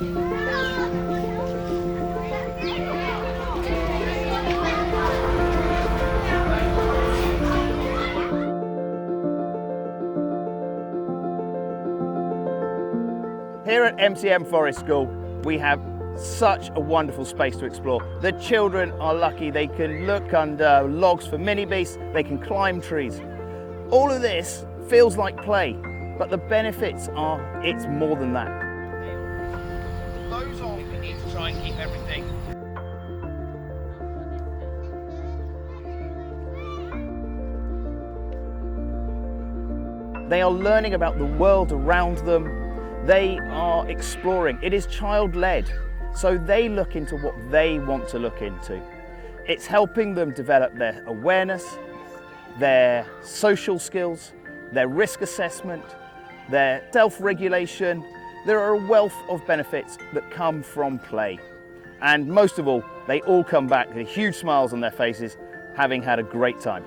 Here at MCM Forest School, we have such a wonderful space to explore. The children are lucky. They can look under logs for mini beasts, they can climb trees. All of this feels like play, but the benefits are it's more than that. Close off, we need to try and keep everything. They are learning about the world around them. They are exploring. It is child-led, so they look into what they want to look into. It's helping them develop their awareness, their social skills, their risk assessment, their self-regulation. There are a wealth of benefits that come from play. And most of all, they all come back with huge smiles on their faces, having had a great time.